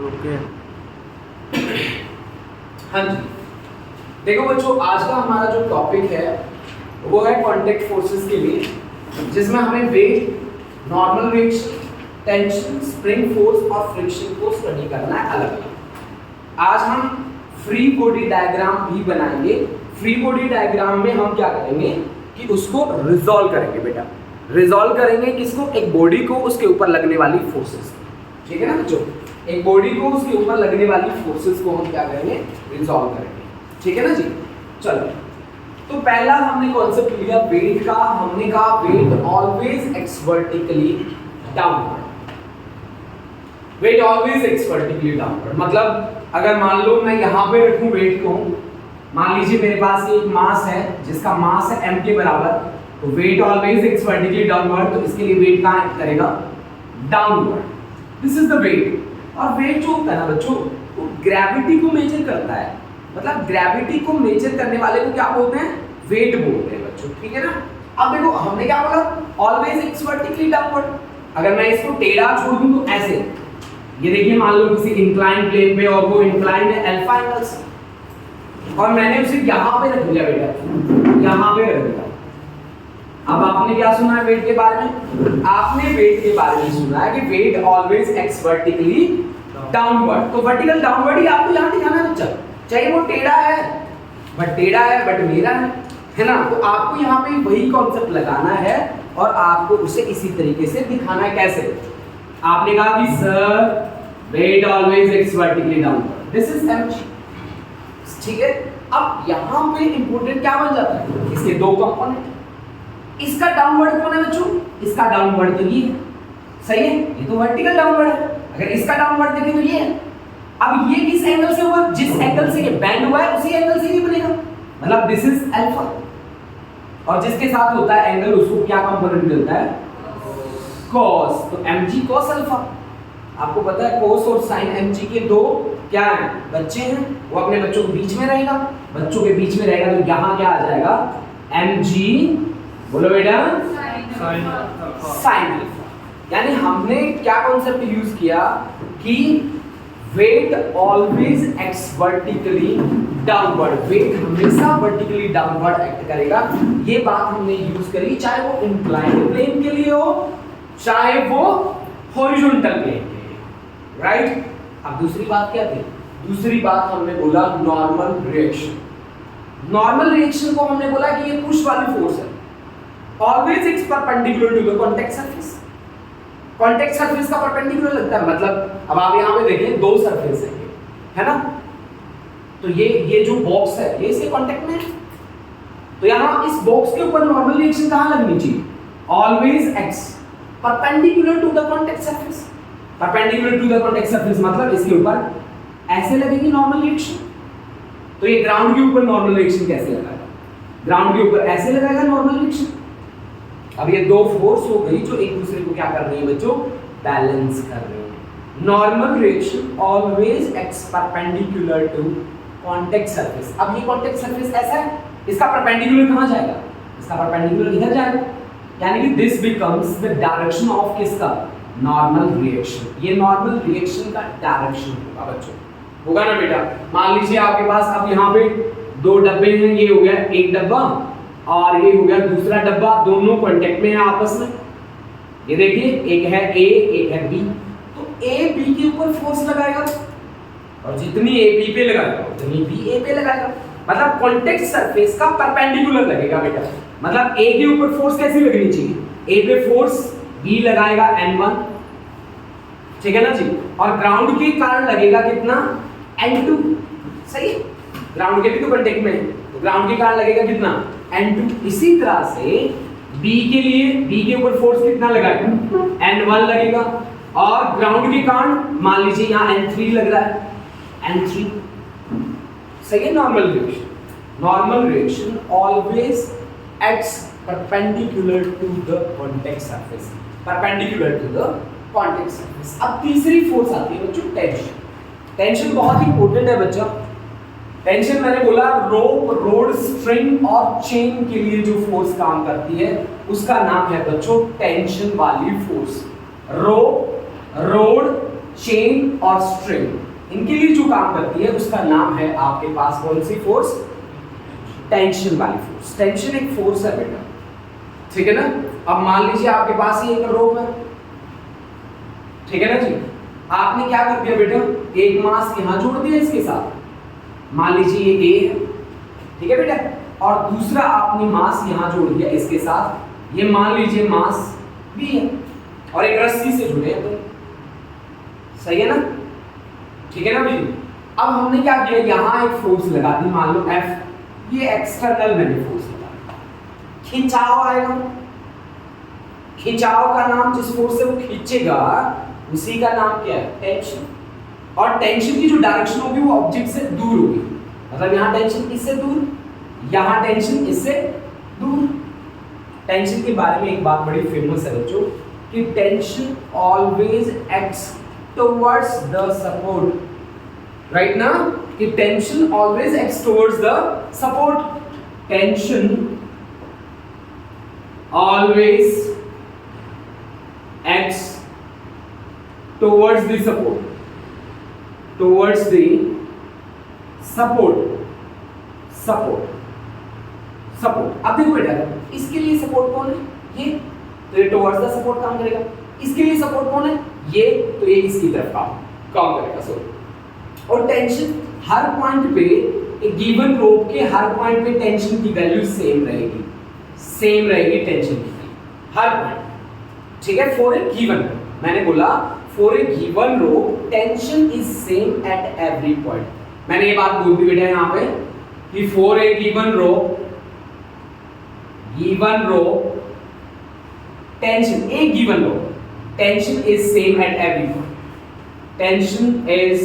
Okay. हाँ जी, देखो बच्चों, आज का हमारा जो टॉपिक है वो है कांटेक्ट फोर्सेस के लिए, जिसमें हमें weight, normal reaction, tension, spring force और फ्रिक्शन को स्टडी करना है अलग अलग। आज हम फ्री बॉडी डायग्राम भी बनाएंगे। फ्री बॉडी डायग्राम में हम क्या करेंगे कि उसको रिजॉल्व करेंगे बेटा। रिजॉल्व करेंगे किसको? एक बॉडी को उसके ऊपर लगने वाली फोर्सेस। ठीक है ना बच्चों, एक बॉडी को उसके ऊपर लगने वाली फोर्सेस को हम क्या करेंगे? रिजॉल्व करेंगे। ठीक है ना जी। चलो, तो पहला हमने कॉन्सेप्ट लिया वेट का। हमने कहा weight always acts vertically downward. Weight always acts vertically downward मतलब अगर मान लो मैं यहाँ पे रखूं वेट को, मान लीजिए मेरे पास एक मास है जिसका मास है m के बराबर, तो weight always acts vertically downward, तो इसके लिए वेट कहाँ एक्ट करेगा? Downward. This is the weight. और वेट जो होता है ना बच्चों, वो ग्रेविटी को मेजर करता है। मतलब ग्रेविटी को मेजर करने वाले को क्या बोलते हैं? वेट बोलते हैं बच्चों। ठीक है ना। अब देखो हमने क्या बोला? Always acts vertically downward. अगर मैं इसको टेढ़ा छोड़ दूं तो ऐसे, ये देखिए मान लो किसी इंक्लाइन प्लेन पे और वो इंक्लाइन है अल्फा एंगल से, और मैंने उसे यहाँ पे रख दिया बेटा, यहाँ पे रख दिया। अब आपने क्या सुना है वेट के बारे में? आपने वेट के बारे में सुना है कि weight always acts vertically downward. तो वर्टिकल डाउनवर्ड ही आपको यहाँ दिखाना है बच्चा, चाहे वो टेढ़ा है बट मेरा है ना। तो आपको यहाँ पे वही कॉन्सेप्ट लगाना है और आपको उसे इसी तरीके से दिखाना है। कैसे? आपने कहा कि sir weight always acts vertically downward, this is mg। ठीक है। अब यहाँ पे इंपॉर्टेंट क्या बन जाता है? इसके दो कंपोनेंट। इसका डाउनवर्ड कौन है बच्चों? इसका डाउनवर्ड तो ये है, सही है, ये तो वर्टिकल डाउनवर्ड है। अगर इसका डाउनवर्ड देखें तो ये है। अब ये किस एंगल से हुआ? जिस एंगल से ये बेंड हुआ है उसी एंगल से ये बनेगा, मतलब दिस इज अल्फा। और जिसके साथ होता है एंगल उसको क्या कंपोनेंट मिलता है? cos। तो mg cos अल्फा। आपको पता है cos और sin mg के दो क्या हैं? बच्चे हैं। वो अपने बच्चों के बीच में रहेगा, बच्चों के बीच में रहेगा तो यहाँ क्या आ जाएगा? mg, बोलो बेटा, sin अल्फा। यानी हमने क्या कॉन्सेप्ट यूज किया कि weight always acts vertically downward, weight हमेशा वर्टिकली डाउनवर्ड एक्ट करेगा। ये बात हमने यूज करी, चाहे वो इंक्लाइंड प्लेन के लिए हो, चाहे वो हॉरिजॉन्टल प्लेन के लिए, राइट। अब दूसरी बात क्या थी? दूसरी बात हमने बोला नॉर्मल रिएक्शन। नॉर्मल रिएक्शन को हमने बोला कि ये पुश वाली फोर्स है, always it's perpendicular to the contact surface. Contact surface का परपेंडिकुलर लगता है, मतलब अब आप यहाँ पे देखिए दो सरफेस है ना, तो ये जो बॉक्स है ये इसके कांटेक्ट में है, तो यहाँ इस बॉक्स के ऊपर नॉर्मल रिएक्शन कहाँ लगनी चाहिए? Always acts perpendicular to the contact surface. Perpendicular to the contact surface मतलब इसके ऊपर ऐसे लगेगी नॉर्मल रिएक्शन। तो ये ग्राउंड के ऊपर नॉर्मल रिएक्शन कैसे लगाएगा? ग्राउंड के ऊपर ऐसे लगाएगा नॉर्मल रिएक्शन। अब ये दो फोर्स हो गई जो एक दूसरे को क्या कर रही है बच्चों? बैलेंस कर रही है। Normal reaction always acts perpendicular to contact surface. अब ये कांटेक्ट सरफेस ऐसा है, इसका परपेंडिकुलर कहाँ जाएगा? इसका परपेंडिकुलर इधर जाएगा, यानी कि this becomes the direction of किसका? Normal reaction. ये नॉर्मल रिएक्शन का डायरेक्शन होगा बच्चों, होगा ना बेटा। मान लीजिए आपके पास अब यहाँ पे दो डब्बे हैं, ये हो गया एक डब्बा और ये हो गया दूसरा डब्बा, दोनों कांटेक्ट में है आपस में। ये देखिए एक है A एक है B, तो A B के ऊपर फोर्स लगाएगा और जितनी A B पे लगाएगा उतनी B A पे लगाएगा, मतलब कांटेक्ट सरफेस का परपेंडिकुलर लगेगा बेटा। मतलब A के ऊपर फोर्स कैसी लगनी चाहिए? A पे फोर्स B लगाएगा N1, ठीक है ना जी, और ग्राउंड के कारण लगेगा कितना? N2, सही है। ग्राउंड के भी तो कांटेक्ट में है, तो ग्राउंड के कारण लगेगा कितना? N2। इसी तरह से B के लिए B के ऊपर फोर्स कितना लगाएगा? N1 लगेगा, और ग्राउंड के कारण मान लीजिए यहाँ N3 लग रहा है, N3, सही है। Normal reaction, normal reaction always acts perpendicular to the contact surface, perpendicular to the contact surface. अब तीसरी फोर्स आती है बच्चों टेंशन। टेंशन बहुत इंपॉर्टेंट है बच्चा। टेंशन मैंने बोला रोप, रोड, स्ट्रिंग और चेन के लिए जो फोर्स काम करती है उसका नाम है बच्चों टेंशन वाली फोर्स। रोप, रोड, चेन और स्ट्रिंग, इनके लिए जो काम करती है उसका नाम है आपके पास कौन सी फोर्स? टेंशन वाली फोर्स। टेंशन एक फोर्स है बेटा, ठीक है ना। अब मान लीजिए आपके पास ये एक रोप है, ठीक है ना जी। आपने क्या कर दिया बेटा, एक मास यहां जोड़ दिया इसके साथ, मान लीजिए ये ए है, ठीक है बेटा, और दूसरा आपने मास यहां जोड़ दिया इसके साथ, ये मान लीजिए मास बी है, और एक रस्सी से जुड़े हैं, तो सही है ना, ठीक है ना भाई। अब हमने क्या किया, यहां एक फोर्स लगा दी, मान लो F, ये एक्सटर्नल मैंने फोर्स लगा, खिंचाव आएगा, खिंचाव का नाम जिस फोर्स से वो खींचेगा उसी का नाम क्या है? टेंशन। और टेंशन की जो डायरेक्शन होगी वो ऑब्जेक्ट से दूर होगी, मतलब यहाँ टेंशन इससे दूर, यहाँ टेंशन इससे दूर। टेंशन के बारे में एक बात बड़ी फेमस है बच्चों कि tension always acts towards the support, right ना, कि tension always acts towards the support. Tension always acts towards the support, towards the support, support, support। अब देखो बेटा, इसके लिए सपोर्ट कौन है? ये, तो ये towards the support काम करेगा। इसके लिए सपोर्ट कौन है? ये, तो ये इसकी तरफ काम करेगा। सॉरी। और टेंशन हर पॉइंट पे, एक गिवन रोप के हर पॉइंट पे टेंशन की वैल्यू सेम रहेगी, सेम रहेगी टेंशन की हर पॉइंट, ठीक है। फॉर ए गिवन, मैंने बोला for a given rope tension is same at every point. मैंने ये बात बोल दी बेटा यहां पे कि for a given rope tension, a given rope tension is same at every point, tension is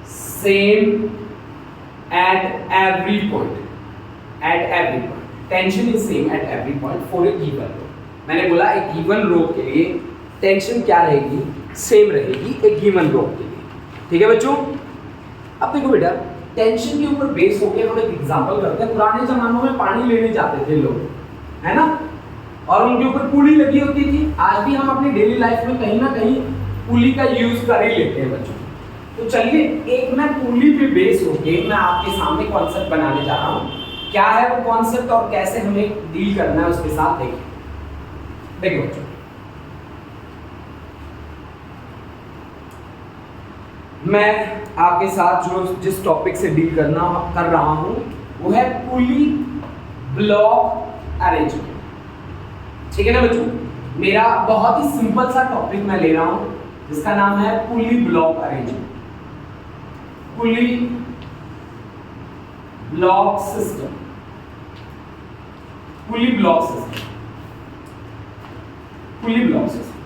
same at every point, at every point tension is same at every point for a given rope. मैंने बोला एक given रो के लिए tension क्या रहेगी? Same रहेगी एक given रो के लिए, ठीक है बच्चों। अब देखो बेटा, टेंशन के ऊपर बेस होकर हम एक एग्जांपल करते हैं। पुराने जमानों में पानी लेने जाते थे लोग, है ना, और उनके ऊपर पुली लगी होती थी। आज भी हम अपनी डेली लाइफ में कहीं ना कहीं पुली का यूज कर ही लेते हैं बच्चों। तो चलिए एक मैं पुली पे बेस होके मैं आपके सामने कॉन्सेप्ट बनाने जा रहा हूँ। क्या है वो कॉन्सेप्ट और कैसे हमें डील करना है उसके साथ, देखिए देखिए बच्चों, मैं आपके साथ जो जिस टॉपिक से डील कर रहा हूं वो है पुली ब्लॉक अरेंजमेंट, ठीक है ना बच्चों। मेरा बहुत ही सिंपल सा टॉपिक मैं ले रहा हूं जिसका नाम है पुली ब्लॉक अरेंजमेंट, पुली ब्लॉक सिस्टम, पुली ब्लॉक सिस्टम, पुली ब्लॉक सिस्टम,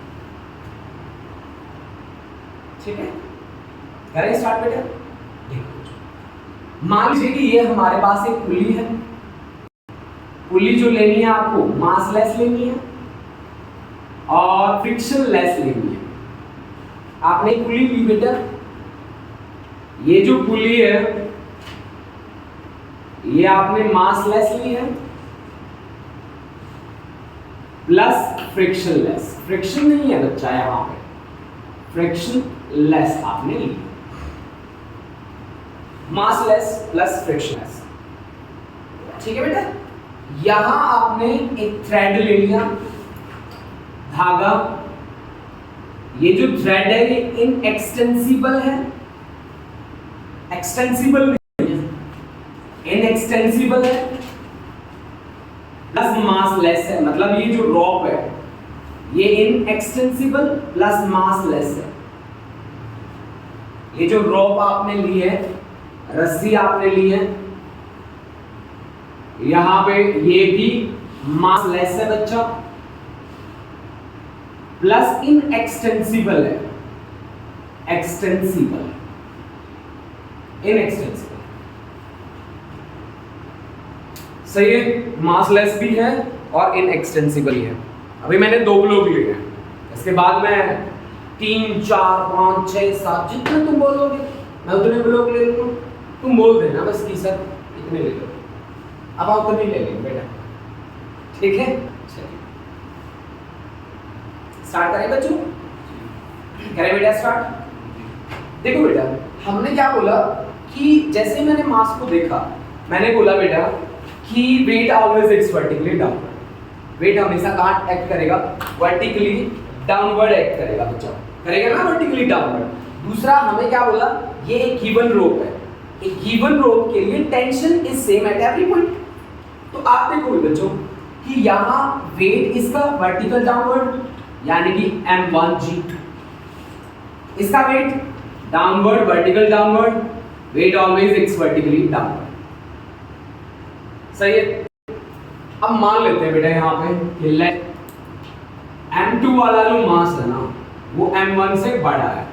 ठीक है। करें स्टार्ट बेटा। देखो मान लीजिए कि ये हमारे पास एक पुली है, पुली जो लेनी है आपको मास लेस लेनी है और फ्रिक्शन लेस लेनी है। आपने पुली ली बेटा, ये जो पुली है ये आपने मास लेस ली है प्लस फ्रिक्शन लेस, फ्रिक्शन नहीं है बच्चा यहां पे, फ्रिक्शन लेस आपने ली, मास लेस प्लस फ्रिक्शन लेस, ठीक है बेटा। यहां आपने एक थ्रेड ले लिया, धागा, ये जो थ्रेड है ये इनएक्सटेंसिबल है, एक्सटेंसिबल नहीं है, इनएक्सटेंसिबल है, प्लस मास लेस है, मतलब ये जो रॉप है ये इनएक्सटेंसिबल प्लस मास लेस है। ये जो रॉप आपने ली है, रस्सी आपने ली है, यहां पे ये भी मास लेस है बच्चा, प्लस इनएक्सटेंसिबल है, एक्सटेंसिबल, इनएक्सटेंसिबल, सही है। मास लेस भी है और इनएक्सटेंसिबल है। अभी मैंने 2 ब्लॉक लिए हैं, इसके बाद मैं 3, 4, 5, 6, 7 जितने तुम बोलोगे मैं उतने ब्लॉक ले लूंगा। तुम बोल देना बस कि सर इतने ले लो, अब आप उतने ले लेंगे बेटा, ठीक है। चलिए स्टार्ट करें बच्चों। करें बेटा स्टार्ट। देखो बेटा हमने क्या बोला कि जैसे मैंने मास को देखा, मैंने बोला बेटा कि weight always acts vertically downward. Weight हमेशा कहाँ एक्ट करेगा? वर्टिकली डाउनवर्ड एक्ट करेगा बच्चा, करेगा ना वर्टिकली डाउनवर्ड। दूसरा हमें क्या बोला, ये एक गिवन रोप है, एक गिवन रोप के लिए tension is same at every point. तो आप देखो बच्चों कि यहाँ वेट इसका वर्टिकल डाउनवर्ड यानी कि m1g, इसका weight downward vertical downward, weight always acts vertically downward. सही है। अब मान लेते हैं बेटा यहाँ पे कि लेट m2 वाला जो मास है ना वो m1 से बड़ा है।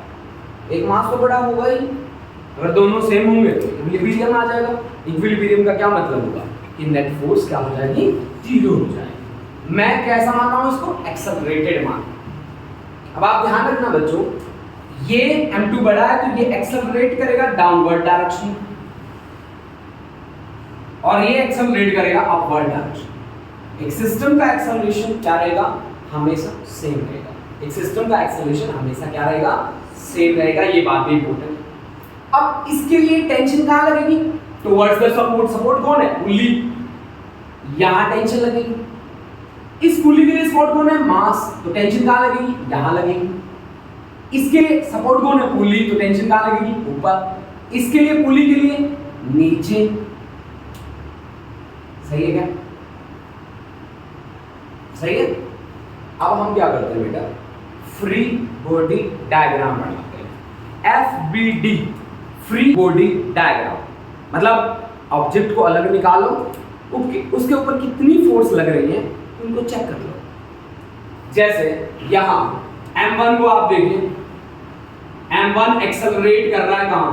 एक मास तो बड़ा होगा ही, अगर दोनों सेम होंगे तो इक्विलिब्रियम आ जाएगा। इक्विलिब्रियम का क्या मतलब होगा कि नेट फोर्स क्या हो जाएगी? जीरो हो जाएगी। मैं कैसा मान रहा हूं इसको? एक्सेलरेटेड मान। अब आप ध्यान रखना बच्चों, ये m2 बड़ा है तो ये एक्सेलरेट करेगा डाउनवर्ड डायरेक्शन और ये एक्सेलरेट करेगा अपवर्ड डायरेक्शन। एक सिस्टम का एक्सेलरेशन क्या रहेगा? हमेशा सेम रहेगा। एक सिस्टम का एक्सेलरेशन हमेशा क्या रहेगा? सेम रहेगा। ये बात भी इंपॉर्टेंट है। अब इसके लिए टेंशन कहां लगेगी? Towards the support. सपोर्ट कौन है? पुली। यहां टेंशन लगेगी। इस पुली के लिए सपोर्ट कौन है? मास। तो टेंशन कहां लगेगी? यहां लगेगी। इसके लिए सपोर्ट कौन है? पुली। तो टेंशन कहां लगेगी? ऊपर। इसके लिए पुली के लिए नीचे। सही है क्या? सही है। अब हम क्या करते हैं बेटा? फ्री बॉडी डायग्राम बनाते हैं। FBD फ्री बॉडी डायग्राम मतलब ऑब्जेक्ट को अलग निकालो, उसके ऊपर कितनी फोर्स लग रही है उनको चेक कर लो। जैसे यहां m1 को आप देखिए, m1 एक्सेलरेट कर रहा है कहां?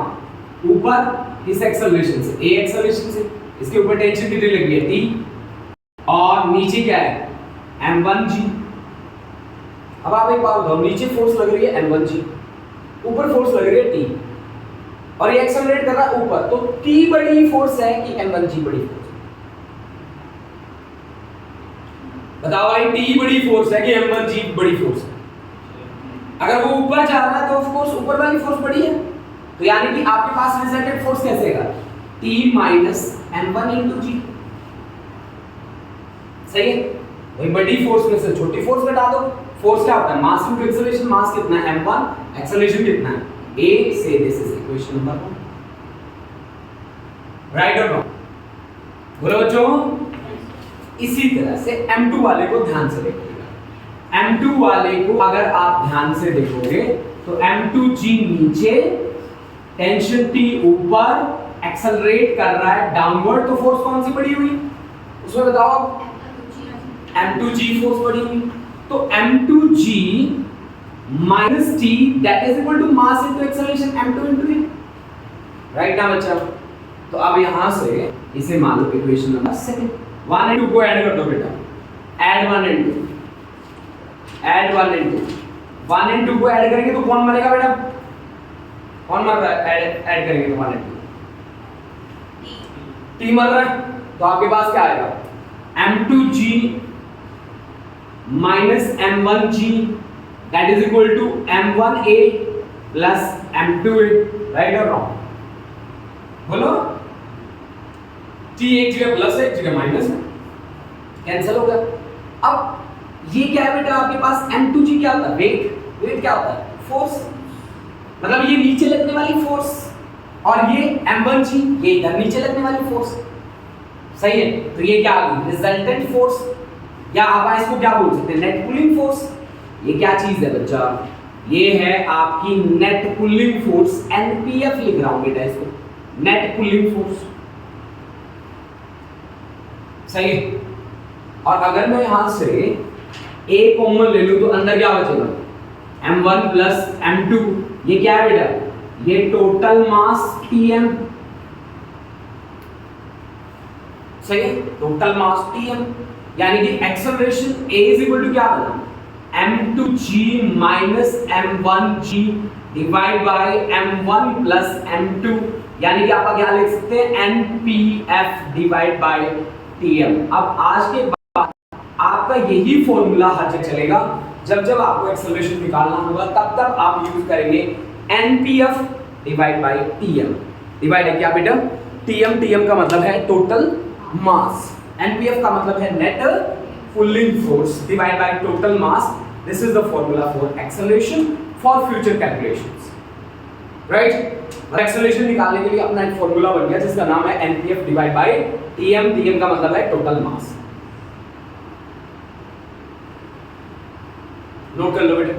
ऊपर। इस एक्सेलरेशन से, a एक्सेलरेशन से। इसके ऊपर टेंशन कितनी लगी है? T। और नीचे क्या है? m1g। अब आप एक बात बताओ, नीचे फोर्स लग रही है m1g, ऊपर फोर्स लग रही है T और ये एक्सेलरेट कर रहा है ऊपर, तो T बड़ी फोर्स है कि m1g बड़ी फोर्स? बताओ भाई, T बड़ी फोर्स है कि m1g बड़ी फोर्स है? अगर वो ऊपर जा रहा है तो ऑफ कोर्स ऊपर वाली फोर्स बड़ी है। तो यानी कि आपके पास रिजल्टेंट फोर्स कैसे आएगा? T minus m1 into g। सही है। वही बड़ी फोर्स में से छोटी फोर्स घटा दो। फोर्स क्या होता है? मास इनटू एक्सेलरेशन। मास कितना है? m1। एक्सेलरेशन कितना है? a। से this is equation number 1। Right और रॉन्ग? बोलो बच्चों। इसी तरह से m2 वाले को ध्यान से देखिएगा। m2 वाले को अगर आप ध्यान से देखोगे तो m2g नीचे, टेंशन T ऊपर, एक्सेलरेट कर रहा है डाउनवर्ड, तो फोर्स कौन सी बड़ी हुई उसमें बताओ? m2g फोर्स बड़ी हुई। तो m2g minus t that is equal to mass into acceleration m2 into a। Right ना बच्चा? तो अब यहां से इसे मान लो इक्वेशन नंबर 2। 1 और 2 को ऐड कर दो बेटा। ऐड 1 और 2, ऐड 1 और 2। 1 और 2 को ऐड करेंगे तो कौन बनेगा बेटा? कौन मर रहा है? ऐड करेंगे तो 1 और 2 T मर रहा है, तो आपके पास क्या आएगा? m2g minus m1g that is equal to m1a plus m2a। Right और रॉन्ग? बोलो। T एक जगह प्लस है, एक जगह माइनस है, कैंसिल हो गया। अब ये क्या है बेटा? आपके पास m2g क्या होता है? वेट। वेट क्या होता है? फोर्स। मतलब ये नीचे लगने वाली फोर्स, और ये m1g ये इधर नीचे लगने वाली फोर्स। सही है। तो ये क्या आ गई? रिजल्टेंट फोर्स, या आप इसको क्या बोल सकते हैं? Net pulling force. ये क्या चीज है बच्चा? ये है आपकी नेट पुलिंग फोर्स। NPF लिख रहा हूं बेटा इसको, नेट पुलिंग फोर्स। सही है। और अगर मैं यहां से a कॉमन ले लूं तो अंदर क्या बचेगा? m1 plus m2। ये क्या है बेटा? ये टोटल मास Tm। सही है। टोटल मास Tm यानी कि acceleration A is equal to क्या बना? m2g minus m1g divide by m1 plus m2, यानी कि आप क्या लिख सकते हैं? NPF divide by Tm। अब आज के बाद आपका यही फॉर्मूला हर जगह चलेगा जब जब आपको एक्सेलरेशन निकालना होगा तब तब आप यूज करेंगे NPF divide by TM. Divide है क्या बेटा? टीएम का मतलब है टोटल मास, एनपीएफ का मतलब है net pulling force divide by total mass. This is the formula for acceleration for future calculations, right. Acceleration निकालने के लिए अपना एक फॉर्मूला बन गया जिसका नाम है NPF divide by TM. TM का मतलब है टोटल मास। नोट कर लो बेटा।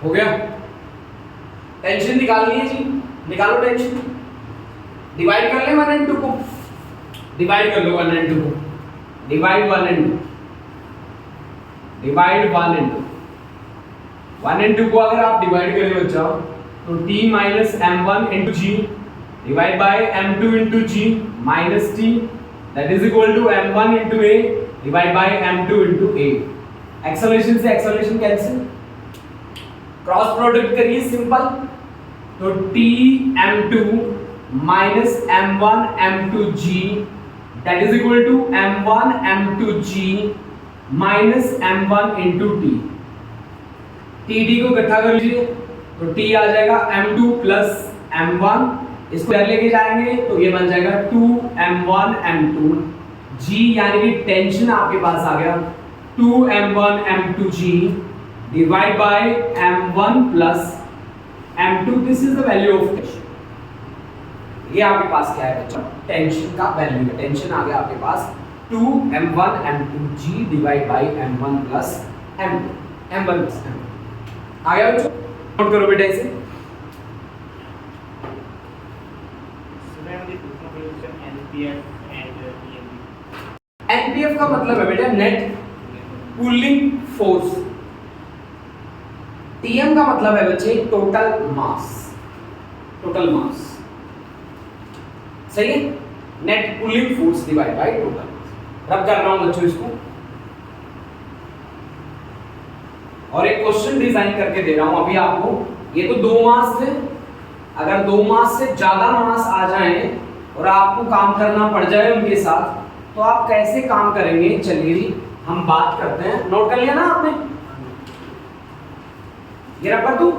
हो गया? टेंशन निकालनी है जी, निकालो टेंशन। डिवाइड कर ले 1 and 2 को, डिवाइड कर लो 1 and 2 को, divide 1 and 2, divide 1 and 2। 1 and 2 को अगर आप डिवाइड करें बच्चा तो t minus m1 into g divide by m2 into g minus t that is equal to m1 into a divide by m2 into a। Acceleration से acceleration cancel, cross product करिए simple, तो t m2 minus m1 m2g that is equal to m1 m2g minus m1 into t। T को इकट्ठा कर लीजिए तो t आ जाएगा m2 plus m1, इसको इधर लेके जाएंगे तो ये बन जाएगा 2m1 m2 g, यानी कि टेंशन आपके पास आ गया 2m1 m2g divide by m1 plus m2। This is the value of tension. ये आपके पास क्या है बच्चा? टेंशन का वैल्यू है। टेंशन आ गया आपके पास 2m1 m2g divide by m1 plus m2, m1 plus m2 आ गया बच्चों? नोट करो बेटा इसे। एनपीएफ का मतलब है बेटा नेट पुलिंग फोर्स, टीएम का मतलब है बच्चे टोटल मास, टोटल मास, सही है? Net pulling force divide by total mass. रब कर रहा हूं बच्चों इसको, और एक क्वेश्चन डिजाइन करके दे रहा हूं अभी आपको। ये तो 2 मास थे, अगर 2 मास से ज्यादा मास आ जाए और आपको काम करना पड़ जाए उनके साथ, तो आप कैसे काम करेंगे? चलिए हम बात करते हैं। नोट कर लिया ना आपने? ये रख कर दूं?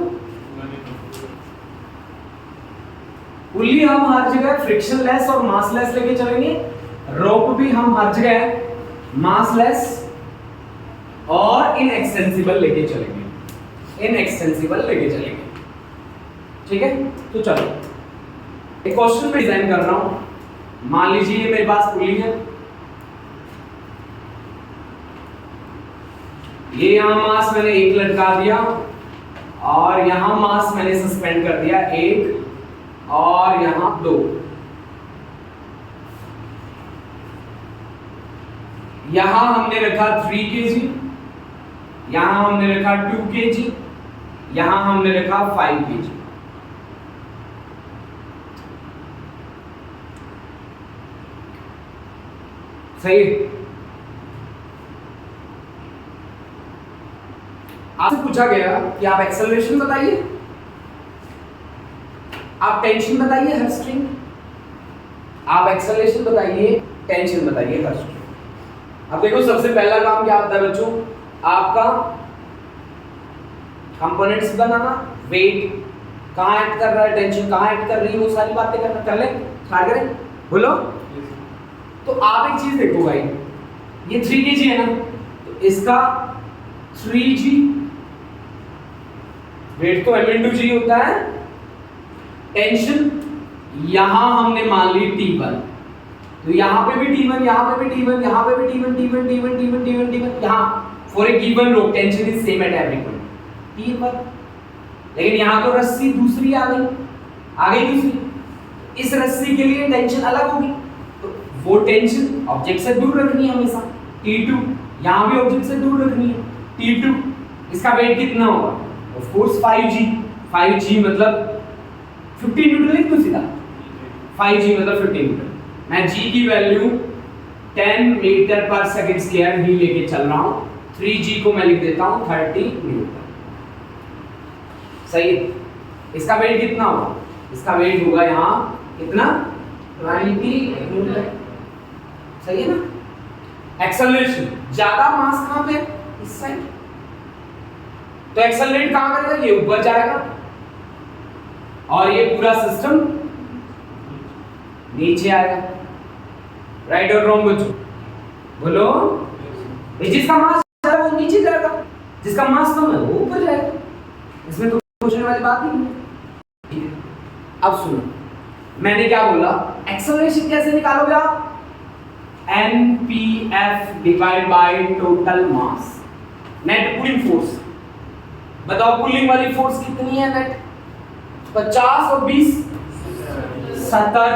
पुल्ली हम हर जगह फ्रिक्शनलेस और मासलेस लेके चलेंगे, रोप भी हम हर जगह मासलेस और इनएक्सटेंसिबल लेके चलेंगे, इनएक्सटेंसिबल लेके चलेंगे, ठीक है? तो चलो एक क्वेश्चन में डिजाइन कर रहा हूं। मान लीजिए मेरे पास पुल्ली है, ये यहां मास मैंने 1 लटका दिया और यहां मास मैंने सस्पेंड कर दिया 1 और यहां 2। यहां हमने रखा 3 kg, यहां हमने रखा 2 kg, यहां हमने रखा 5 kg। सही? आपसे पूछा गया कि आप एक्सेलरेशन बताइए, आप टेंशन बताइए हर स्ट्रिंग, आप एक्सेलरेशन बताइए, टेंशन बताइए हर स्ट्रिंग। अब देखो सबसे पहला काम क्या होता है बच्चों? आपका कंपोनेंट्स बनाना, वेट कहां ऐड कर रहा है, टेंशन कहां ऐड कर रही है, वो सारी बातें करना। कर ले, स्टार्ट करें, बोलो। तो आप एक चीज देखो भाई, ये 3 kg है ना, तो इसका 3g वेट तो m/g होता है। टेंशन यहां हमने मान ली T1, तो यहां पे भी T1, यहां पे भी T1, यहां पे भी T1, T1, T1, T1, T1, T1, यहां for a given rope tension is same at every point T1। लेकिन यहां तो रस्सी दूसरी आ गई दूसरी, इस रस्सी के लिए टेंशन अलग होगी, तो वो टेंशन ऑब्जेक्ट से दूर रखनी है हमेशा। T2 यहां भी ऑब्जेक्ट से दूर रखनी है T2। इसका वेट कितना होगा? Of course 5g। 5g मतलब 15 न्यूटन लिख दो सीधा, 5g मतलब 15 न्यूटन। मैं g की वैल्यू 10 मीटर पर सेकंड स्क्वायर ही लेके चल रहा हूं। 3g को मैं लिख देता हूं 30 न्यूटन। सही है। इसका वेट कितना होगा? इसका वेट होगा यहां कितना? 20 न्यूटन। सही है ना। एक्सेलरेशन, ज्यादा मास कहां पे? इस साइड। तो एक्सेलरेट कहां करेगा? ये ऊपर जाएगा और ये पूरा सिस्टम नीचे आएगा। राइट और रॉन्ग बच्चों? बोलो। जिसका मास ज्यादा है वो नीचे जाएगा, जिसका मास कम है वो ऊपर जाएगा। इसमें तो पूछने वाली बात ही नहीं है। ठीक है, अब सुनो, मैंने क्या बोला? एक्सेलरेशन कैसे निकालोगे आप? NPF divide by total mass, net pulling force. बताओ पुलिंग वाली फोर्स कितनी है नेट? 50 और 20 70,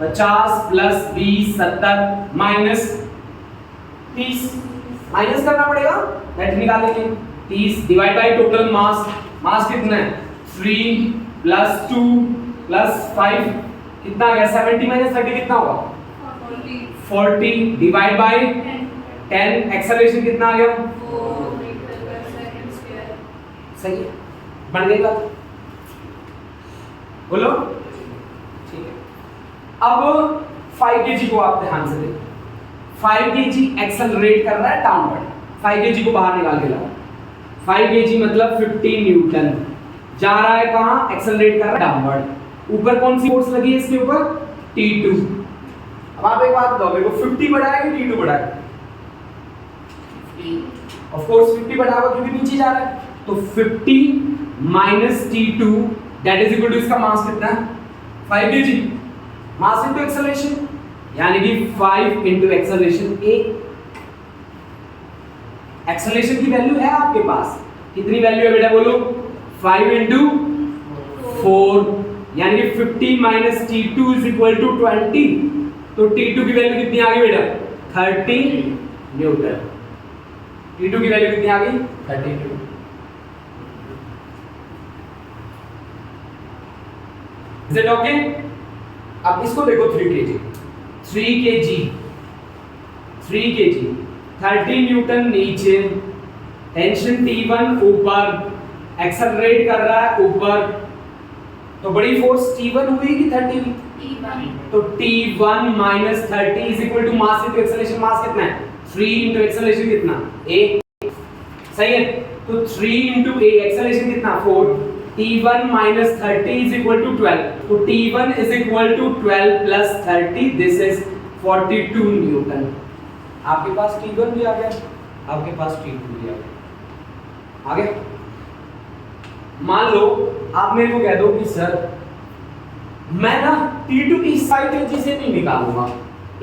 50 प्लस 20 70 माइनस 30, माइनस करना पड़ेगा नेट निकालने के लिए। 30 डिवाइड बाय टोटल मास, मास कितना है? 3 प्लस 2 प्लस 5 कितना आ गया? 70 माइनस 30 कितना होगा? 40 डिवाइड बाय 10, एक्सेलरेशन कितना आ गया? 4 मीटर पर सेकंड स्क्वायर। सही है, बन गई बात। बोलो। ठीक है, अब 5 kg को आप ध्यान से देखो। 5 kg एक्सेलरेट कर रहा है डाउनवर्ड। 5 kg को बाहर निकाल के लाओ। 5 kg मतलब 50 न्यूटन जा रहा है कहां? एक्सेलरेट कर रहा है डाउनवर्ड। ऊपर कौन सी फोर्स लगी है इसके ऊपर? T2। अब आप एक बात बताओ मेरे को, 50 बड़ा है कि T2 बड़ा है? ऑफ कोर्स 50 बड़ा होगा क्योंकि नीचे जा रहा है। तो 50 minus T2 that is equal to, इसका मास कितना है? 5 kg। मास इनटू एक्सेलरेशन, यानी कि 5 इनटू एक्सेलरेशन A। एक्सेलरेशन की वैल्यू है आपके पास, कितनी वैल्यू है बेटा बोलो? 5 इनटू 4, यानी कि 50 minus T2 is equal to 20। तो T2 की वैल्यू कितनी आ गई बेटा? 30 न्यूटन। T2 की वैल्यू कितनी आ गई? 30 न्यूटन। Is it okay? अब इसको देखो 3 kg, 3 kg 30 न्यूटन नीचे, टेंशन T1 ऊपर, एक्सेलरेट कर रहा है ऊपर। तो बड़ी फोर्स T1 हुई कि 30 हुई? T1। तो T1 minus 30 is equal to mass into acceleration. Mass कितना है? 3 इनटू एक्सेलरेशन कितना? A। सही है। तो 3 इनटू A, एक्सेलरेशन कितना? 4। T1 minus 30 is equal to 12। तो T1 is equal to 12 plus 30, this is 42 newton. आपके पास T1 भी आ गया, आपके पास T2 भी आ गया। आगे मान लो आप मेरे को कह दो कि सर मैं ना T2 इस 5 kg से नहीं निकालूंगा,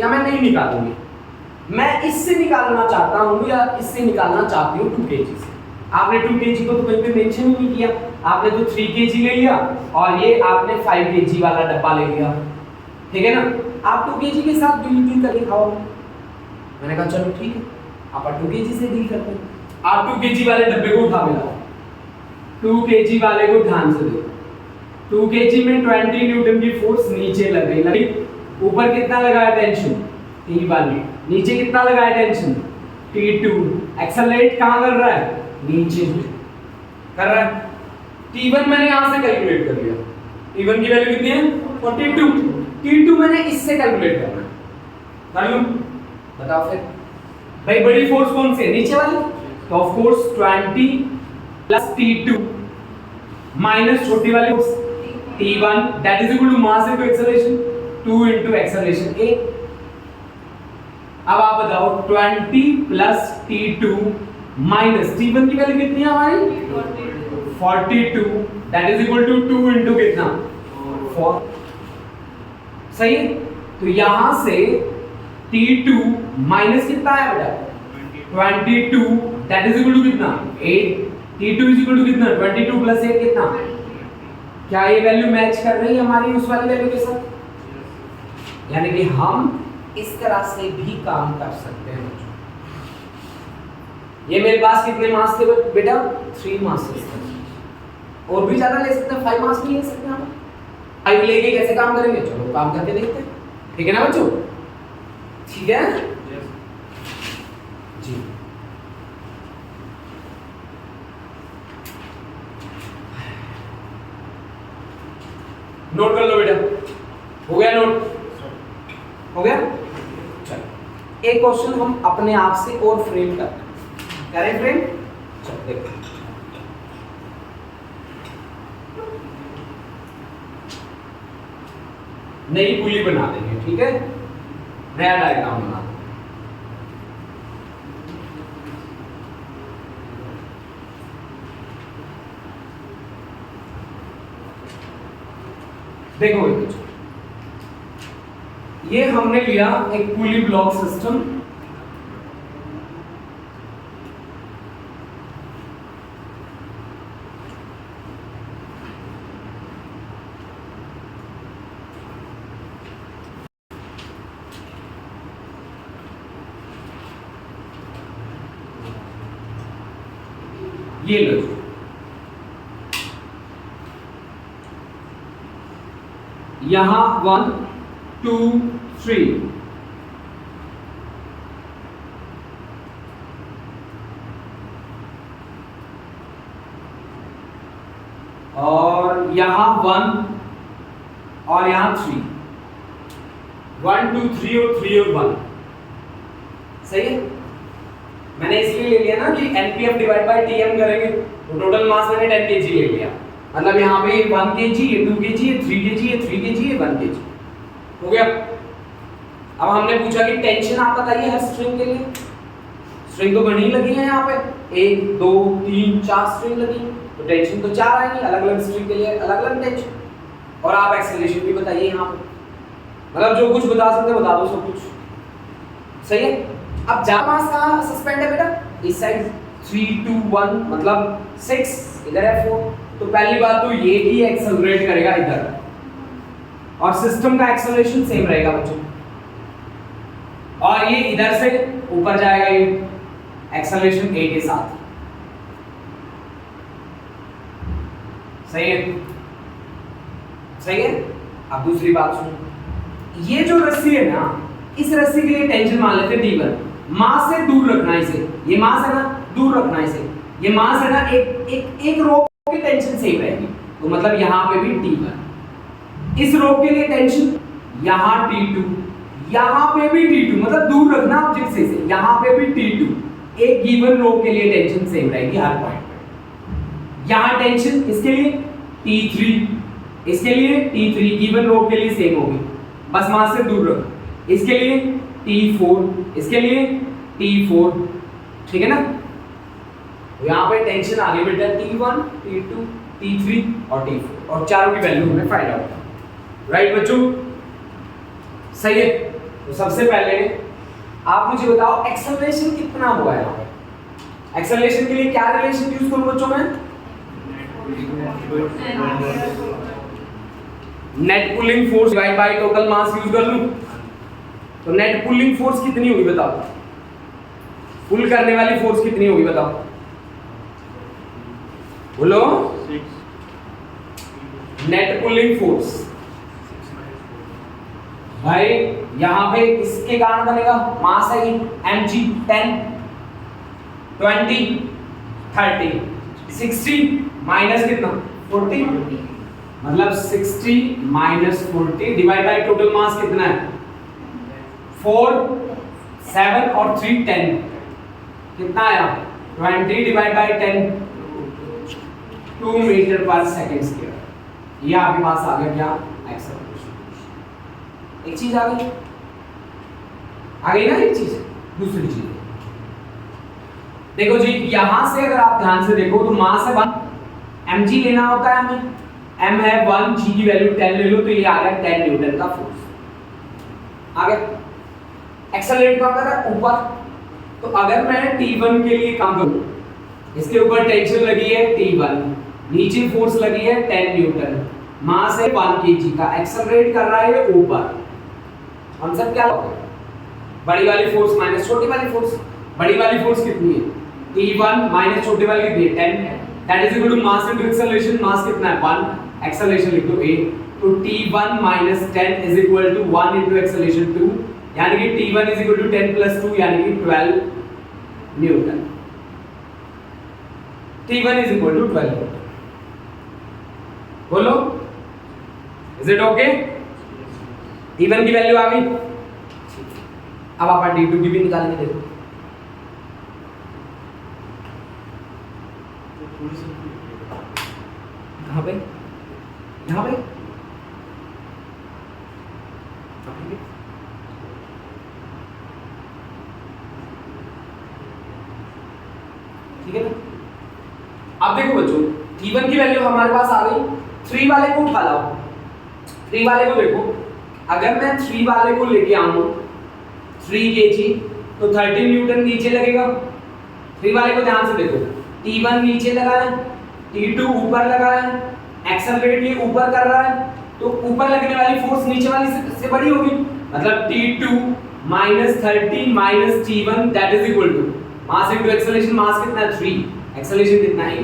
या मैं नहीं निकालूंगी, मैं इससे निकालना चाहता हूं या इससे निकालना चाहती हूँ 2 kg से। आपने 2 kg को तो कहीं पे मेंशन ही नहीं किया, आपने तो 3 kg ले लिया और ये आपने 5 kg वाला डब्बा ले लिया। ठीक है ना? आप 2 kg के साथ डील करके खाओ। मैंने कहा चलो ठीक है, आप 2 kg से डील करते हैं। आप 2 kg वाले डब्बे को उठा के लाओ। 2 kg वाले को ध्यान से देखो। 2 kg में 20 न्यूटन की फोर्स नीचे लग गई, लगी। ऊपर कितना लगा है टेंशन? T1। नीचे कितना लगा है टेंशन? T2। एक्सेलरेट कहां कर रहा है? नीचे कर रहा है। T1 मैंने यहां से कैलकुलेट कर लिया। T1 की वैल्यू कितनी है? 42। T2 मैंने इससे कैलकुलेट करना है, कर लूं? बताओ फिर भाई, बड़ी फोर्स कौन सी है? नीचे वाली। तो of course 20 plus T2 minus छोटी वाली force T1 that is equal to mass into acceleration, 2 into acceleration A। अब आप बताओ 20 प्लस T2 माइनस T1 की वैल्यू कितनी है हमारी? 42 that is equal to 2 into कितना? 4। सही है। तो यहां से T2 माइनस कितना है बेटा? 22 दैट इज इक्वल टू कितना? 8। T2 इज इक्वल टू कितना? 22 प्लस 8 कितना? क्या ये वैल्यू मैच कर रही है हमारी उस वाली वैल्यू के साथ? यानी कि हम इस तरह से भी काम कर सकते हैं। ये मेरे पास कितने मास थे बेटा? 3 मास थे। और भी ज्यादा ले सकते हैं, 5 मास भी ले सकते हैं हम। 5 लेके कैसे काम करेंगे? चलो काम करके देखते हैं। ठीक है ना बच्चों? ठीक है। नोट कर लो बेटा, हो गया नोट, हो गया। चलो एक क्वेश्चन हम अपने आप से और फ्रेम करें फ्रेम। चलो देखो, नई पुली बना देंगे, ठीक है, नया डायग्राम बना देंगे। देखो ये हमने लिया एक पुली ब्लॉक सिस्टम, ये लो, यहां 1 2 3, और यहां 1 और यहां 3, 1 2 3 और 3 और 1, सही है। मैंने इसलिए ले लिया ना कि एनपीएफ डिवाइड बाय टीएम करेंगे तो टोटल मास मैंने 10 केजी ले लिया, मतलब यहाँ पे 1 केजी, ये 2 केजी, ये 3 केजी, ये 3 केजी, ये 1 केजी, हो गया। अब हमने पूछा कि टेंशन आप बताइए हर स्ट्रिंग के लिए, स्ट्रिंग तो बनी लगी है यहाँ पे 1 2 3 4 स्ट्रिंग लगी, तो टेंशन तो 4 आएंगी, अलग अलग स्ट्रिंग के लिए अलग अलग टेंशन, और आप एक्सेलरेशन भी बताइए यहाँ पे, मतलब जो कुछ बता सकते बता दो सब कुछ, सही है। अब ज्यादा मास कहाँ सस्पेंड है बेटा, इस साइड 3 2 1 मतलब 6, इधर है 4, तो पहली बात तो ये ही एक्सेलरेट करेगा इधर, और सिस्टम का एक्सेलरेशन सेम रहेगा बच्चों, और ये इधर से ऊपर जाएगा ये एक्सेलरेशन a के साथ, सही है, सही है। अब दूसरी बात सुनो, ये जो रस्सी है ना, इस रस्सी के लिए टेंशन मान लेते हैं D1, मास से दूर रखना इसे, ये मास है ना, दूर रखना इसे, ये मास है ना, एक रोप की टेंशन सेम रहेगी, तो मतलब यहाँ पे भी T1, इस रोप के लिए टेंशन यहाँ T2, यहाँ पे भी T2, मतलब दूर रखना ऑब्जेक्ट से इसे, यहाँ पे भी T2, एक गिवन रोप के लिए टेंशन सेम रहेगी हर पॉइंट पे। यहाँ टेंशन इसके लिए T3, इसके लिए T3 गिवन रोप के लिए सेम होगी, बस मास से दूर रखो, इसके लिए T4, इसके लिए T4, ठीक है ना। तो यहाँ पे टेंशन आ गई बेटा T1 T2 T3 और T4, और चारों की वैल्यू हमें फाइंड आउट करनी, राइट बच्चों, सही है। तो सबसे पहले आप मुझे बताओ एक्सेलरेशन कितना हुआ है यहाँ पे, एक्सेलरेशन के लिए क्या रिलेशन यूज करूं बच्चों मैं, net pulling force divide by total mass use कर लूं, तो नेट पुलिंग फोर्स कितनी होगी बताओ, पुल करने वाली फोर्स कितनी होगी बताओ, बोलो, नेट पुलिंग फोर्स भाई यहां पे किसके कारण बनेगा, मास है ये mg 10 20 30 60 माइनस कितना 40, मतलब 60 minus 40 divide by total mass कितना है 4 7 और 3 10, कितना आया 20 डिवाइड बाय 10 2 मीटर पर सेकंड स्क्वायर, ये आपके पास आ गया क्या एक्सेलरेशन। एक चीज आ गई ना, एक चीज, दूसरी चीज देखो जी, यहां से अगर आप ध्यान से देखो तो मास है 1 mg लेना होता है हमें, m है 1, g की वैल्यू 10 ले लो, तो ये आ गया 10 न्यूटन का फोर्स आ गया। एक्सेलरेट कहां कर रहा है ऊपर, तो अगर मैं T1 के लिए काम करूं, इसके ऊपर टेंशन लगी है T1, नीचे फोर्स लगी है 10 न्यूटन, मास है 1 kg का, एक्सेलरेट कर रहा है ऊपर, कॉन्सेप्ट क्या होगा, बड़ी वाली फोर्स माइनस छोटी वाली फोर्स, बड़ी वाली फोर्स कितनी है T1 माइनस छोटी वाली कितनी है 10, that is equal to mass into acceleration, mass कितना है 1, एक्सेलरेशन लिख दो a, तो T1 minus 10 is equal to 1 into acceleration 2, यानी कि T1 is equal to 10 plus 2 यानी कि 12 newton, T1 is equal to 12 newton, बोलो इज इट ओके? T1 की वैल्यू आ गई। अब आप T2 की भी निकाल के देखो। कहाँ पे? यहाँ पे? ठीक है ना? अब देखो बच्चों, T1 की वैल्यू हमारे पास आ गई। 3 वाले को उठा लाओ। 3 वाले को देखो, अगर मैं 3 वाले को लेके आऊं 3 kg तो 13 न्यूटन नीचे लगेगा। 3 वाले को ध्यान से देखो, T1 नीचे लगा है, T2 ऊपर लगा है, एक्सेलरेट ये ऊपर कर रहा है, तो ऊपर लगने वाली फोर्स नीचे वाली से बड़ी होगी। मतलब T2 minus 13 minus T1 that is equal to mass into acceleration. Mass कितना है? 3, एक्सेलरेशन कितना है?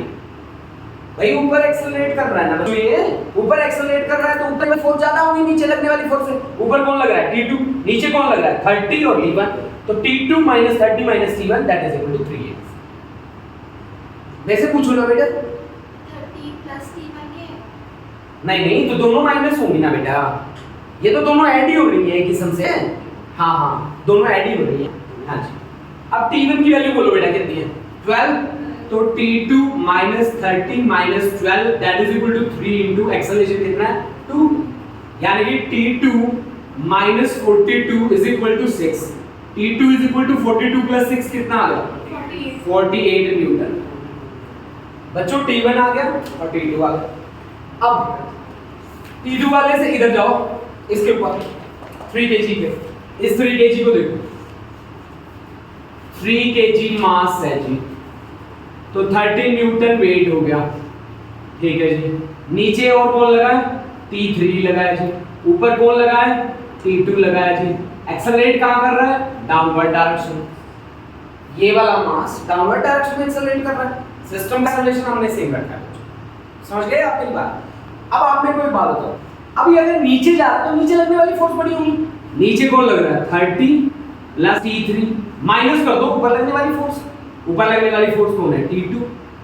भाई ऊपर एक्सेलरेट कर रहा है ना, तो ये ऊपर एक्सेलरेट कर रहा है तो ऊपर में फोर्स ज्यादा होगी नीचे लगने वाली फोर्स से। ऊपर कौन लग रहा है? T2। नीचे कौन लग रहा है? 30 और T1। तो T2 minus 30 minus T1 that is equal to 3x। वैसे पूछो ना बेटा, 30 प्लस T1 ये नहीं नहीं, तो दोनों माइनस होंगी ना बेटा, ये तो दोनों ऐड ही हो रही है एक किस्म से। हाँ हाँ, दोनों ऐड ही हो रही है। हाँ जी, अब T1 की वैल्यू बोलो बेटा कितनी है? 12। तो T2 minus 30 minus 12 that is equal to 3 into acceleration कितना है? 2। यानी कि T2 minus 42 is equal to 6। T2 is equal to 42 plus 6 कितना आ गया? 48 न्यूटन। बच्चों T1 आ गया और T2 आ गया। अब T2 वाले से इधर जाओ, इसके ऊपर 3 kg पे, इस 3 kg को देखो, 3 kg मास है जी, तो 30 न्यूटन वेट हो गया। ठीक है जी। नीचे और कौन लगा है? T3 लगा है जी। ऊपर कौन लगा है? T2 लगा है जी। एक्सेलरेट कहाँ कर रहा है? Downward direction. ये वाला मास डाउनवर्ड डायरेक्शन में एक्सेलरेट कर रहा है। सिस्टम का एक्सेलरेशन हमने सेम रखा है। समझ गए आप मेरी बात? अब आप मेरे को एक बात बताओ, अब ये अगर नीचे जा रहा है तो नीचे लगने वाली फोर्स बड़ी होगी। नीचे कौन लग रहा है? 30 प्लस T3 माइनस कर दो ऊपर लगने वाली फोर्स। ऊपर लगने वाली फोर्स कौन है? T2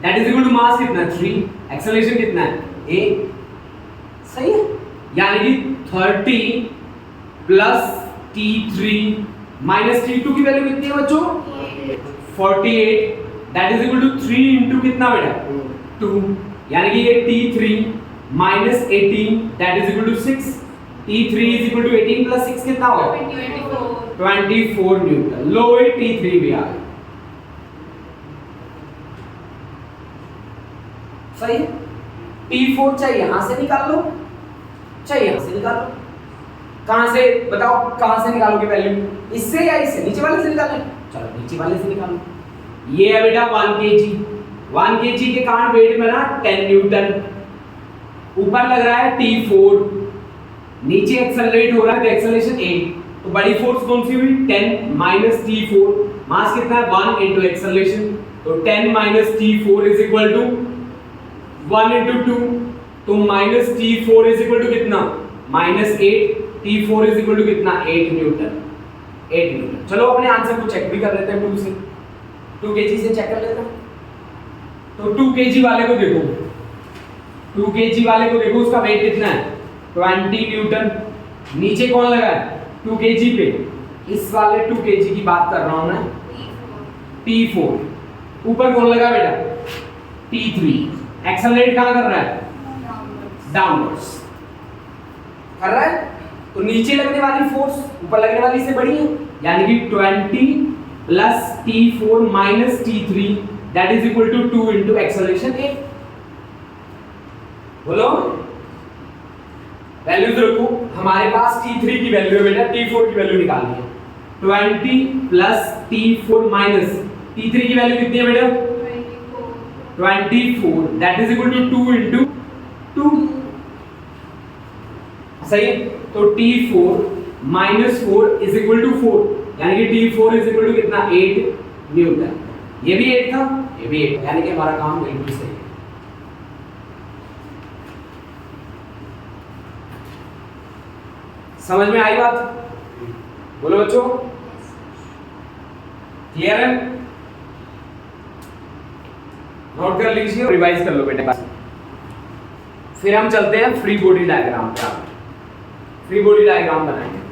that is equal to mass कितना है? 3, एक्सेलरेशन कितना है? a। सही है। यानी कि 30 प्लस T3 माइनस T2 की वैल्यू कितनी है बच्चों? 48 that is equal to 3 into कितना बेटा? 2। यानी कि ये T3 minus 18 that is equal to 6। T3 is equal to 18 plus 6 कितना होगा? 24 न्यूटन। लो ये T3 भी आ गया। सही है। T4 चाहे यहां से निकाल लो, चाहे यहां से निकाल लो। कहां से बताओ, कहां से निकालोगे वैल्यू? इससे या इससे? नीचे वाले से निकालें। चलो नीचे वाले से निकालो। ये है बेटा 1 kg। 1 kg के कारण वेट बना 10 न्यूटन। ऊपर लग रहा है T4, नीचे एक्सेलरेट हो रहा है तो एक्सेलरेशन 8। तो बड़ी फोर्स कौन सी हुई? 10 माइनस T4। मास कितना है? 1 इंटू एक्सेलरेशन। तो 10 minus T4 is equal to 1 into 2। तो minus T4 is equal to कितना? Minus 8। T4 is equal to कितना? 8 न्यूटन। 8 न्यूटन। चलो अपने आंसर को चेक भी कर लेते हैं 2 से। 2 kg से चेक कर लेते हैं। तो 2 kg वाले को देखो, 2 kg वाले को देखो, उसका वेट कितना है? 20 न्यूटन। नीचे कौन लगा है? 2 kg पे। इस वाले 2 kg की बात कर रहा हूं मैं, T4। ऊपर कौन लगा बेटा? T3। एक्सेलरेट कहां कर रहा है? डाउनवर्ड्स कर रहा है। तो नीचे लगने वाली फोर्स ऊपर लगने वाली से बड़ी है, यानी कि 20 plus T4 minus T3 that is equal to 2 into acceleration 8। बोलो वैल्यूज रखो। हमारे पास T3 की वैल्यू है बेटा, T4 की वैल्यू निकालनी है। 20 प्लस T4 माइनस T3 की वैल्यू कितनी है बेटा? 24 that is equal to 2 into 2। सही है। तो T4 minus 4 is equal to 4, यानी कि T4 इज इक्वल टू कितना? 8 न्यूटन। ये भी 8 था, ये भी 8, यानी कि हमारा काम बिल्कुल सही है। समझ में आई बात? बोलो बच्चों, क्लियर है? नोट कर लीजिए, रिवाइज कर लो बेटा। फिर हम चलते हैं फ्री बॉडी डायग्राम पे। फ्री बॉडी डायग्राम बनाएंगे।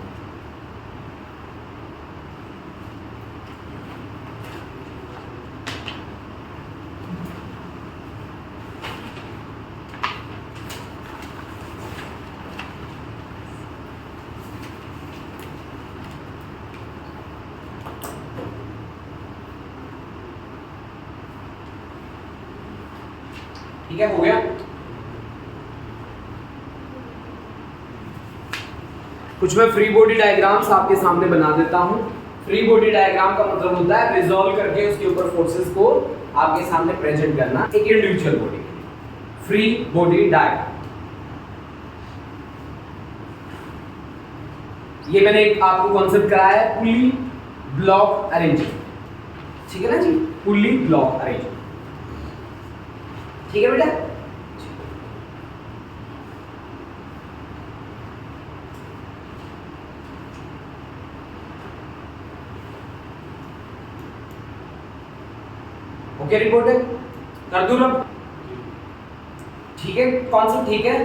ठीक है, हो गया। कुछ मैं फ्री बॉडी डायग्राम्स आपके सामने बना देता हूं। फ्री बॉडी डायग्राम का मतलब होता है रिजॉल्व करके उसके ऊपर फोर्सेस को आपके सामने प्रेजेंट करना एक इंडिविजुअल बॉडी के लिए। फ्री बॉडी डायग्राम, ये मैंने एक आपको कॉन्सेप्ट कराया है, पुली ब्लॉक अरेंजमेंट। ठीक है ना जी, पुली ब्लॉक अरेंजमेंट। ठीक है बेटा। ओके, रिपोर्टर कर दूं अब? ठीक है, कॉन्सेप्ट ठीक है।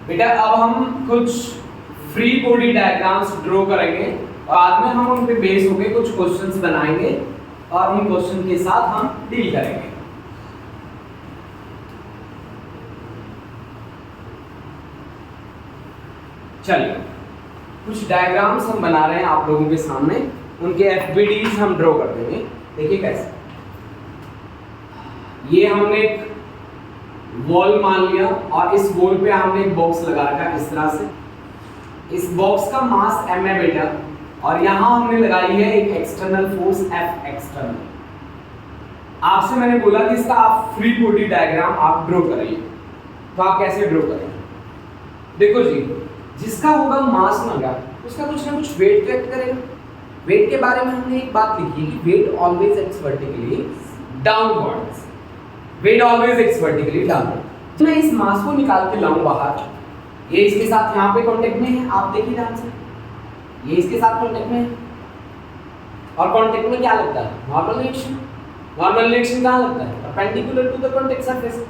बेटा अब हम कुछ फ्री बॉडी डायग्राम्स ड्रॉ करेंगे और बाद में हम उन पे बेस होके कुछ क्वेश्चंस बनाएंगे और उन क्वेश्चन के साथ हम डील करेंगे। चलिए, कुछ डायग्राम्स हम बना रहे हैं आप लोगों के सामने, उनके एफबीडीज हम ड्रॉ कर देंगे। देखिए कैसे, ये हमने एक वॉल मान लिया और इस वॉल पे हमने एक बॉक्स लगा रखा है इस तरह से। इस बॉक्स का मास m है बेटा, और यहां हमने लगाई है एक एक्सटर्नल फोर्स F एक्सटर्नल। आपसे मैंने बोला कि इसका आप फ्री बॉडी डायग्राम आप ड्रॉ करिए, तो आप कैसे ड्रॉ करेंगे? देखो जी, जिसका होगा मास लगा उसका कुछ ना कुछ वेट ट्रैक करेगा। वेट के बारे में हमने एक बात लिखी है कि weight always acts vertically downwards. Weight always acts vertically downward. मैं इस मास को निकाल के लाऊं बाहर, ये इसके साथ यहाँ पे कांटेक्ट में है, आप देखिए ध्यान से, ये इसके साथ कांटेक्ट में है और कांटेक्ट में क्या लगता है? Normal reaction. नॉर्मल रिएक्शन कहाँ लगता है? Perpendicular to the contact surface.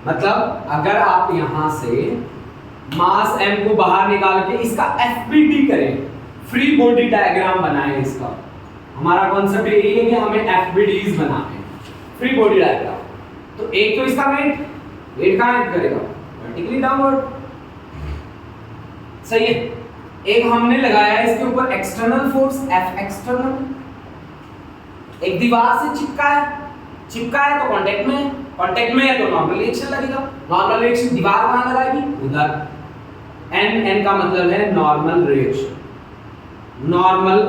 मतलब अगर आप यहाँ से मास m को बाहर निकाल के इसका FBD करें, फ्री बॉडी डायग्राम बनाएं इसका, हमारा कॉन्सेप्ट यही है कि हमें FBDs बनाने हैं, फ्री बॉडी डायग्राम। तो एक तो इसका वेट कहाँ एक्ट करेगा? वर्टिकली डाउनवर्ड, सही है। एक हमने लगाया है इसके ऊपर एक्सटर्नल फोर्स F एक्सटर्नल, एक दीवार से चिपका है तो कांटेक्ट में है, कांटेक्ट में है तो नॉर्मल रिएक्शन लगेगा। नॉर्मल रिएक्शन दीवार कहाँ लगाएगी? उधर। n का मतलब है normal reaction, normal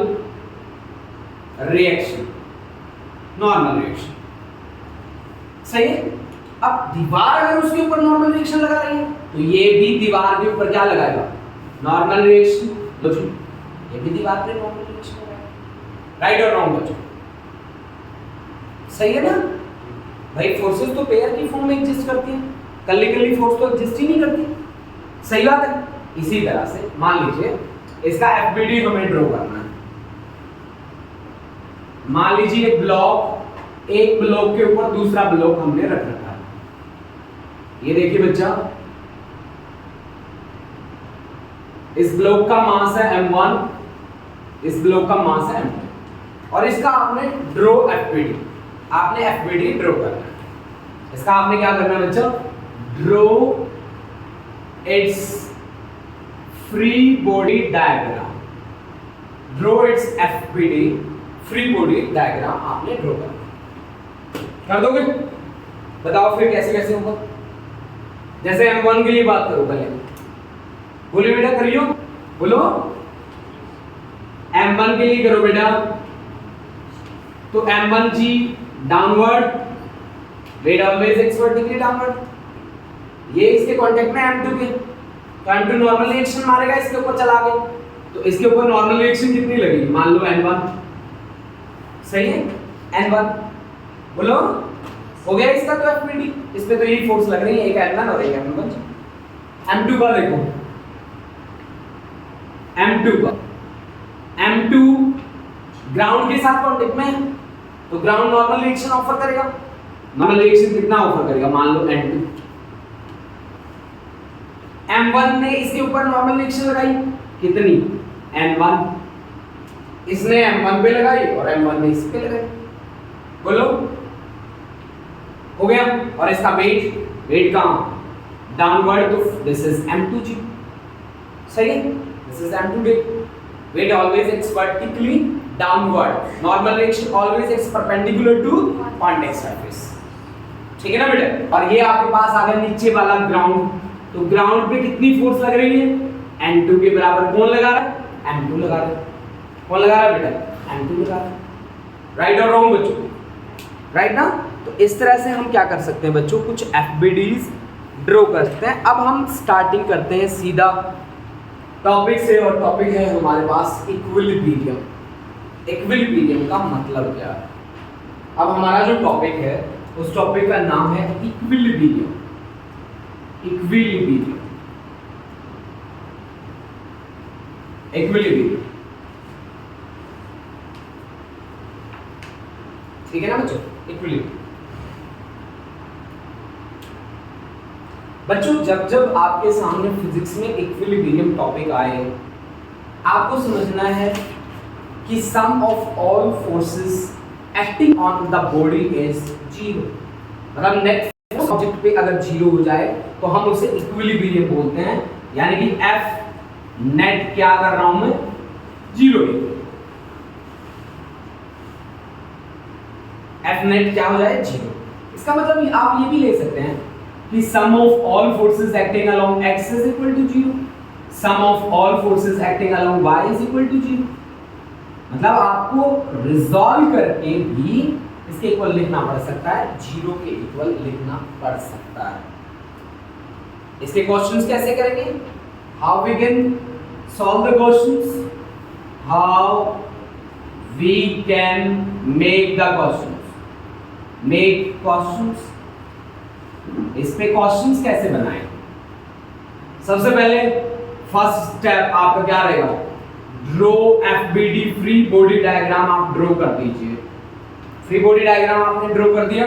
reaction, normal reaction, सही है। अब दीवार अगर उसके ऊपर नॉर्मल रिएक्शन लगा रही है तो ये भी दीवार के ऊपर क्या लगाएगा? Normal reaction. बच्चों ये भी दीवार पे नॉर्मल रिएक्शन लगाएगा। राइट और रॉन्ग बच्चों? सही है ना भाई? फोर्सेस तो पेयर की फॉर्म में एग्जिस्ट करती हैं, कल्ली फोर्स तो एग्जिस्ट ही नहीं करती। सही बात है। इसी तरह से मान लीजिए इसका एफबीडी हमें ड्रॉ करना है। मान लीजिए एक ब्लॉक के ऊपर दूसरा ब्लॉक हमने रख रखा है। ये देखिए बच्चा, इस ब्लॉक का मास है m1, इस ब्लॉक का मास है m2 और इसका आपने ड्रॉ एफबीडी, आपने एफबीडी ड्रॉ करना है। इसका आपने क्या करना है बच्चा? Draw it's free body diagram, draw it's FBD, free body diagram आपने ड्रॉ करना। कर दोगे? बताओ फिर कैसे कैसे होगा। जैसे m1 के लिए बात करो पहले, बोलो बेटा, करियो, बोलो। m1 के लिए करो बेटा, तो m1 g downward, weight always acts vertically downward. ये इसके कांटेक्ट में m2 के, तो m2 नॉर्मल रिएक्शन मारेगा इसके ऊपर चला के, तो इसके ऊपर नॉर्मल रिएक्शन कितनी लगेगी? मान लो n1, सही है, n1। बोलो, हो गया इसका तो एफबीडी। इस पे तो यही फोर्स लग रही है, एक m1 और एक m1। m2 का देखो, m2 ग्राउंड के साथ कांटेक्ट में है, तो ग्राउंड नॉर्मल रिएक्शन ऑफर करेगा, नॉर्मल रिएक्शन कितना ऑफर करेगा, मान लो N2। M1 ने इसके ऊपर नॉर्मल रिएक्शन लगाई कितनी, N1, इसने M1 पे लगाई और M1 ने इस पे लगाई, बोलो हो गया। और इसका वेट कहां, डाउनवर्ड, तो दिस इज M2G, सही है, this is M2D। Weight always acts vertically downward, normal reaction always acts perpendicular to contact surface, ठीक है ना बेटा। और ये आपके पास आ गया नीचे वाला ग्राउंड, तो ग्राउंड पे कितनी फोर्स लग रही है, N2 के बराबर कौन लगा रहा है, M2 लगा रहा है। कौन लगा रहा है बेटा, M2 लगा रहा है। राइट और रॉन्ग बच्चों, राइट ना। तो इस तरह से हम क्या कर सकते हैं बच्चों, कुछ FBDs ड्रॉ कर सकते हैं। अब हम स्टार्टिंग करते हैं सीधा टॉपिक से, और टॉपिक है हमारे पास इक्विलिब्रियम। इक्विलिब्रियम का मतलब क्या है, अब हमारा जो टॉपिक है उस टॉपिक का नाम है इक्विलिब्रियम। इक्विलिब्रियम, इक्विलिब्रियम, ठीक है ना बच्चों, इक्विलिब्रियम। बच्चों जब जब आपके सामने फिजिक्स में इक्विलिब्रियम टॉपिक आए, आपको समझना है कि sum of all forces acting on the body is zero. मतलब नेट फोर्स ऑब्जेक्ट पे अगर जीरो हो जाए तो हम उसे इक्विलिब्रियम बोलते हैं, यानी कि F नेट क्या कर रहा हूं मैं, जीरो। F नेट क्या हो जाए, जीरो। इसका मतलब आप ये भी ले सकते हैं कि sum of all forces acting along x is equal to zero, sum of all forces acting along y is equal to zero. मतलब आपको रिजॉल्व करके भी इसके इक्वल लिखना पड़ सकता है, जीरो के इक्वल लिखना पड़ सकता है। इसके क्वेश्चंस कैसे करेंगे, how we can solve the questions, how we can make the questions, make questions. इस पे क्वेश्चंस कैसे बनाएं, सबसे पहले फर्स्ट स्टेप आपका क्या रहेगा, draw FBD free body diagram आप ड्रॉ कर दीजिए। फ्री बॉडी डायग्राम आपने ड्रॉ कर दिया,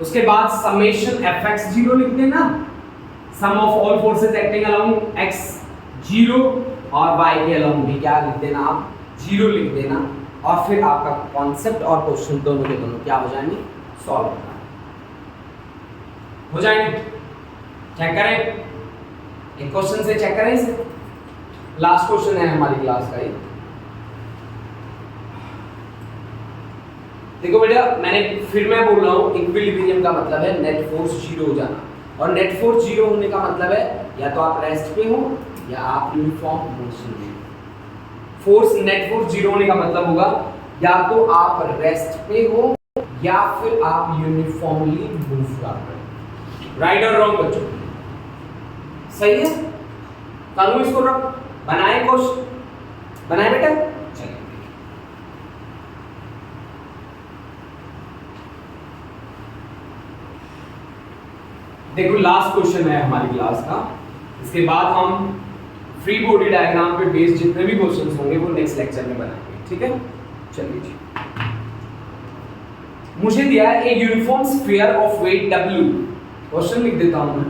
उसके बाद समेशन Fx जीरो लिख देना, sum of all forces acting along x zero और y के अलोंग भी क्या लिख देना, आप जीरो लिख देना। और फिर आपका कॉन्सेप्ट और क्वेश्चन दोनों के दोनों क्या हो जाएंगे, सॉल्व हो जाएंगे। चेक करें, एक क्वेश्चन से चेक करें इसे, लास्ट क्वेश्चन है हमारी क्लास का ये। देखो बेटा, मैं बोल रहा हूं इक्विलिब्रियम का मतलब है नेट फोर्स जीरो हो जाना, और नेट फोर्स जीरो होने का मतलब है या तो आप रेस्ट पे हो या आप यूनिफॉर्म मोशन में। फोर्स नेट फोर्स जीरो होने का मतलब होगा या तो आप रेस्ट पे हो या फिर आप यूनिफॉर्मली मूव कर रहे हो। राइट और रॉन्ग बच्चों, सही है। करूं इसको रख, बनाए क्वेश्चन, बनाए बेटा, चलिए देखो लास्ट क्वेश्चन है हमारी क्लास का। इसके बाद हम फ्री बॉडी डायग्राम पे बेस्ड जितने भी क्वेश्चंस होंगे वो नेक्स्ट लेक्चर में बनाएंगे, ठीक है। चलिए जी, मुझे दिया है a uniform sphere of weight W। Question लिख देता हूं मैं,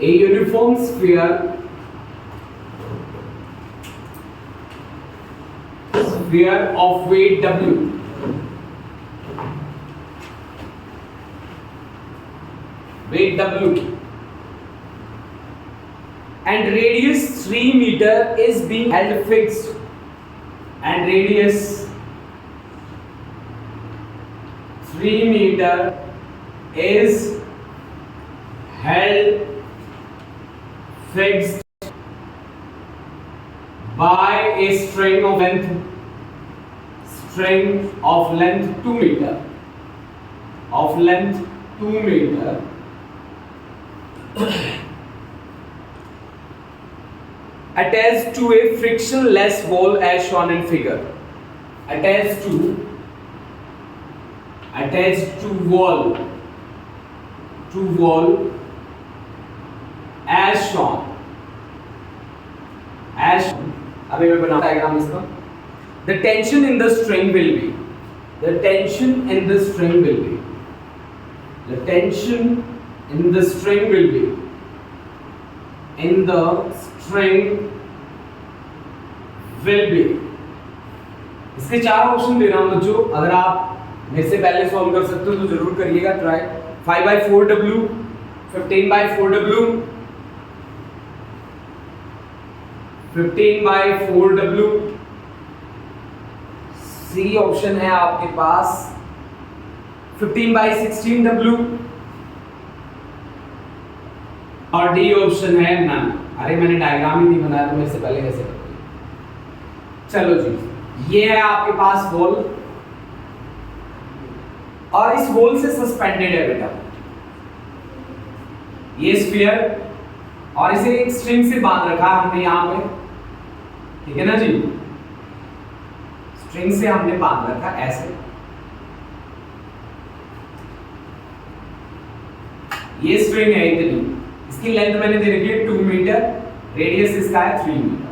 a uniform sphere of weight W and radius 3 meter is being held fixed, and radius 3 meter is held fixed by a string of length 2 meter, of length 2 meter attached to a frictionless wall as shown in figure. Attached to wall as shown. अभी मैं बनाता diagram इसका। The tension in the string will be, the tension in the string will be, the tension in the string will be, in the string will be। इसके 4 option दे रहा हूं बच्चों, अगर आप मेरे से पहले सॉल्व कर सकते हो तो जरूर करिएगा try. 5/4W, 15/4W, 15/4W, C option है आपके पास 15/16W, और डी ऑप्शन है नन। अरे मैंने डायग्राम ही नहीं बनाया तो मेरे से पहले कैसे करते। चलो जी, ये है आपके पास बॉल, और इस बॉल से सस्पेंडेड है बेटा ये स्फीयर, और इसे एक स्ट्रिंग से बांध रखा है हमने यहां पे, ठीक है ना जी, स्ट्रिंग से हमने बांध रखा ऐसे। ये स्ट्रिंग है इतनी, इसकी लेंथ मैंने दे रखी है 2 मीटर, रेडियस इसका है 3 मीटर।